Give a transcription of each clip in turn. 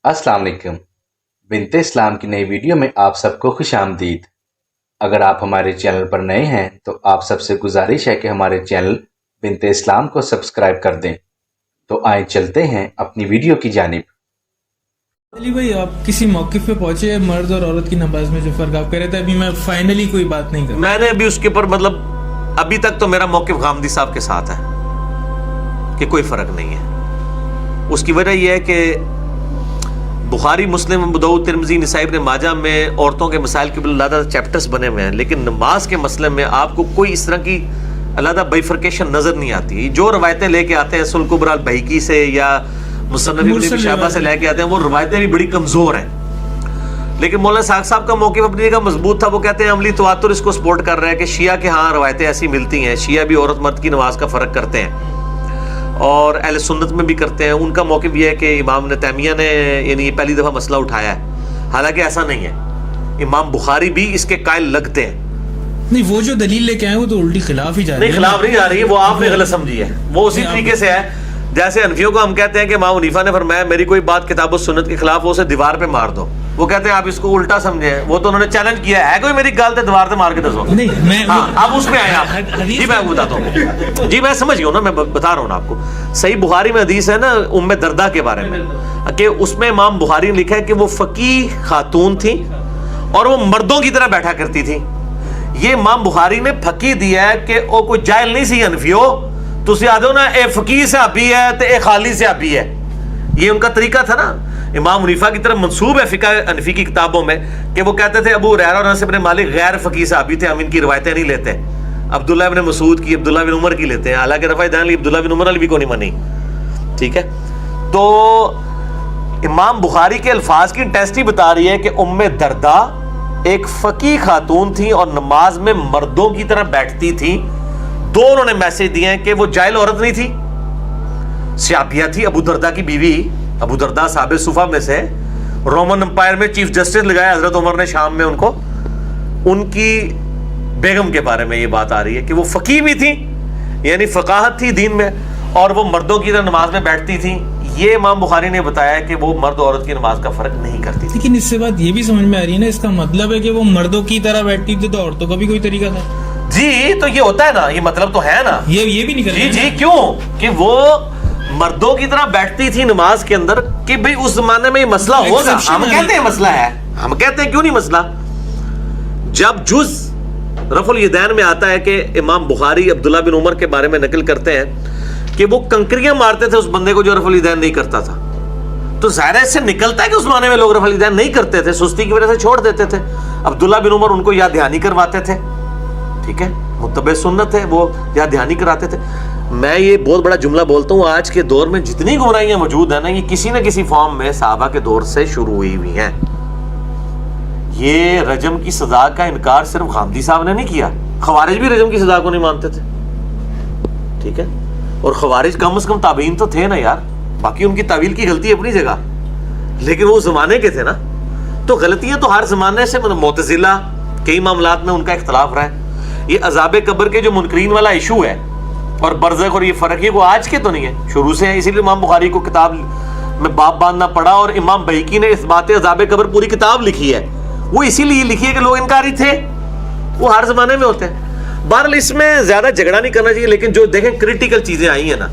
अस्सलाम वालेकुम। बिन्ते इस्लाम की नई वीडियो में आप सबको खुश आमदीद। अगर आप हमारे चैनल पर नए हैं तो आप सबसे गुजारिश है कि हमारे चैनल बिन्ते इस्लाम को सब्सक्राइब कर दें। तो आए चलते हैं अपनी वीडियो की जानिब। अली भाई, आप किसी मौक़िफ़ पे पहुंचे मर्द और औरत की नमाज में जो फर्क आप कह रहे थे, अभी मैं फाइनली कोई बात नहीं कर रहा। मैंने अभी उसके ऊपर अभी तक तो मेरा मौक़िफ़ गामदी साहब के साथ है कि कोई फ़र्क नहीं है। उसकी वजह यह है कि बुखारी, मुस्लिम, अबू दाऊद, तिरमिज़ी, निसाई, इब्न माजा में औरतों के मसाइल के अलग चैप्टर्स बने हुए हैं, लेकिन नमाज के मसले में आपको कोई इस तरह की अलग बाइफरकेशन नज़र नहीं आती। जो रवायतें लेके आते हैं सुल कुबरा बहकी से या मुसन्नफ़ इब्न शाबा से लेके आते हैं, वो रवायतें भी बड़ी कमज़ोर हैं। लेकिन मौलाना साग साहब का मौक़िफ़ अपनी जगह मजबूत था। वो कहते हैं अमली तवातुर इसको सपोर्ट कर रहा है कि शिया के हाँ रवायतें ऐसी मिलती हैं, शिया भी औरत मर्द की नमाज का फ़र्क करते हैं और अहले सुन्नत में भी करते हैं। उनका मौक़िफ़ ये है कि इमाम इब्न तैमिया ने यानी पहली दफ़ा मसला उठाया है, हालांकि ऐसा नहीं है। इमाम बुखारी भी इसके कायल लगते हैं। नहीं, वो जो दलील लेके आए वो तो उल्टी खिलाफ ही जा रही है। नहीं, खिलाफ नहीं जा रही है, वो आपने गलत समझी है। वो उसी तरीके से है जैसे हनफियों को हम कहते हैं कि इमाम हनीफा ने फरमाया मेरी कोई बात किताब और सुन्नत के खिलाफ हो, उसे दीवार पे मार दो। वो कहते हैं आप इसको उल्टा समझे हैं। वो तो उन्होंने चैलेंज किया है कोई मेरी गलत है दीवार से मार के दसो। नहीं, मैं अब उसमें आए आप। जी मैं बताता हूँ। जी मैं समझ गया ना, मैं बता रहा हूँ ना आपको। सही बुखारी में हदीस है ना उम्मे दर्दा के बारे में कि उसमें इमाम बुखारी ने लिखा है कि वो फकीह खातून थी और वो मर्दों की तरह बैठा करती थी। ये इमाम बुखारी ने फकीह दिया है कि वो कोई जाहिल नहीं सी हनफियो, तुसी आ जाओ ना ए फकीह से आबी है तो ए खाली से आबी है। ये उनका तरीका था ना। इमाम हनीफा की तरफ मंसूब है फ़िक़्ह हनफी की किताबों में कि वो कहते थे अबू हुरैरा और अनस इब्न मालिक गैर फकीह से आबी थे, हम इनकी रवायतें नहीं लेते। अब्दुल्ला इब्न मसूद की, अब्दुल्ला बिन उमर की लेते हैं, हालांकि रफ़ा दान अब्दुल्ला बिन उमर अली भी को नहीं मानी। ठीक है, तो इमाम बुखारी के अल्फाज की टेस्टी बता रही है कि उम्मे दर्दा एक फकीह खातून थी और नमाज में मर्दों की तरह बैठती थी। दो उन्होंने मैसेज दिए हैं कि वो जाहिल औरत नहीं थी, सियाबिया थी, अबू दर्दा की बीवी। अबू दर्दा साहब सुफा में से, रोमन एम्पायर में चीफ जस्टिस लगाया हजरत उमर ने शाम में उनको। उनकी बेगम के बारे में ये बात आ रही है कि वो फकीह भी थी, यानी फकाहत थी दीन में, और वो मर्दों की तरह नमाज में बैठती थी। ये इमाम बुखारी ने बताया कि वो मर्द औरत की नमाज का फर्क नहीं करती थी। लेकिन इससे बात ये भी समझ में आ रही है ना, इसका मतलब है कि वो मर्दों की तरह बैठती थी तो औरतों का भी कोई तरीका था। जी तो ये होता है ना, ये मतलब तो है ना, ये भी निकल जी जी क्यों कि वो मर्दों की तरह बैठती थी नमाज के अंदर कि भाई उस जमाने में ये मसला होगा। हम कहते हैं मसला है, हम कहते हैं क्यों नहीं मसला। जब जुज रफुल यदैन में आता है कि इमाम बुखारी अब्दुल्ला बिन उमर के बारे में नकल करते हैं कि वो कंकरियां मारते थे उस बंदे को जो रफुल यदैन नहीं करता था, तो ज़ाहिर है इससे निकलता है कि उस जमाने में लोग रफुल यदैन नहीं करते थे, सुस्ती की वजह से छोड़ देते थे। अब्दुल्ला बिन उमर उनको याद ध्यानी करवाते थे, ठीक है, मुत्तबे सुन्नत है, वो याद ध्यानी कराते थे। मैं ये बहुत बड़ा जुमला बोलता हूँ, आज के दौर में जितनी गुमराहियां मौजूद है ना, ये किसी न किसी फॉर्म में सहाबा के दौर से शुरू हुई हुई हैं। ये रजम की सजा का इनकार सिर्फ गामदी साहब ने नहीं किया, खवारिज भी रजम की सजा को नहीं मानते थे, ठीक है। और खवारिज कम से कम ताबीन तो थे ना यार, बाकी उनकी तावील की गलती अपनी जगह, लेकिन वो जमाने के थे ना। तो गलतियां तो हर जमाने से, मतलब मुतज़िला कई मामलात में उनका इख्तलाफ रहा है। ये अज़ाब कब्र के जो मुनकरीन वाला इशू है और बरज़ख और ये फ़र्क, ये वो आज के तो नहीं है, शुरू से है। इसीलिए इमाम बुखारी को किताब में बाप बांधना पड़ा और इमाम बहकी ने इस बात अज़ाब कब्र पूरी किताब लिखी है। वो इसीलिए लिखी है कि लोग इनकारी थे, वो हर जमाने में होते हैं। बहरहाल इसमें ज़्यादा झगड़ा नहीं करना चाहिए, लेकिन जो देखें क्रिटिकल चीज़ें आई हैं ना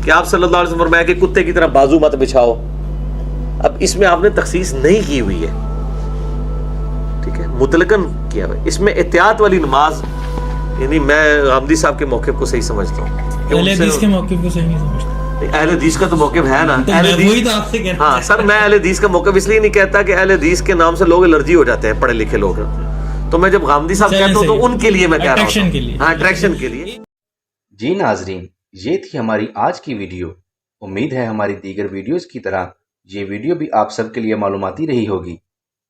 कि आप सल्लल्लाहु अलैहि वसल्लम फरमाया कि कुत्ते की तरह बाजू मत बिछाओ, अब इसमें आपने तखसीस नहीं की हुई है, ठीक है, मुतलकन किया हुआ। इसमें एहतियात वाली नमाज, यानी मैं गामदी साहब के मौक़िफ़ को सही समझता हूँ। अहले हदीस के मौक़िफ़ को सही नहीं समझता। अहले हदीस का तो मौक़िफ़ है ना, हाँ सर, मैं अहले हदीस का मौक़िफ़ इसलिए नहीं कहता कि अहले हदीस के नाम से लोग एलर्जी हो जाते हैं, पढ़े लिखे लोग। तो मैं जब गामदी साहब कहता हूँ तो उनके लिए मैं कह रहा हूँ, हाँ, अट्रैक्शन के लिए। जी नाजरीन, ये थी हमारी आज की वीडियो। उम्मीद है हमारी दीगर वीडियोस की तरह ये वीडियो भी आप सबके लिए मालूमाती रही होगी।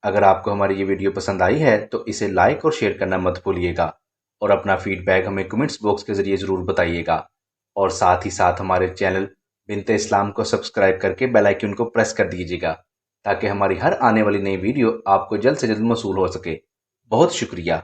अगर आपको हमारी ये वीडियो पसंद आई है तो इसे लाइक और शेयर करना मत भूलिएगा और अपना फीडबैक हमें कमेंट्स बॉक्स के ज़रिए ज़रूर बताइएगा। और साथ ही साथ हमारे चैनल बिन्ते इस्लाम को सब्सक्राइब करके बेल आइकन को प्रेस कर दीजिएगा ताकि हमारी हर आने वाली नई वीडियो आपको जल्द से जल्द मौसूल हो सके। बहुत शुक्रिया।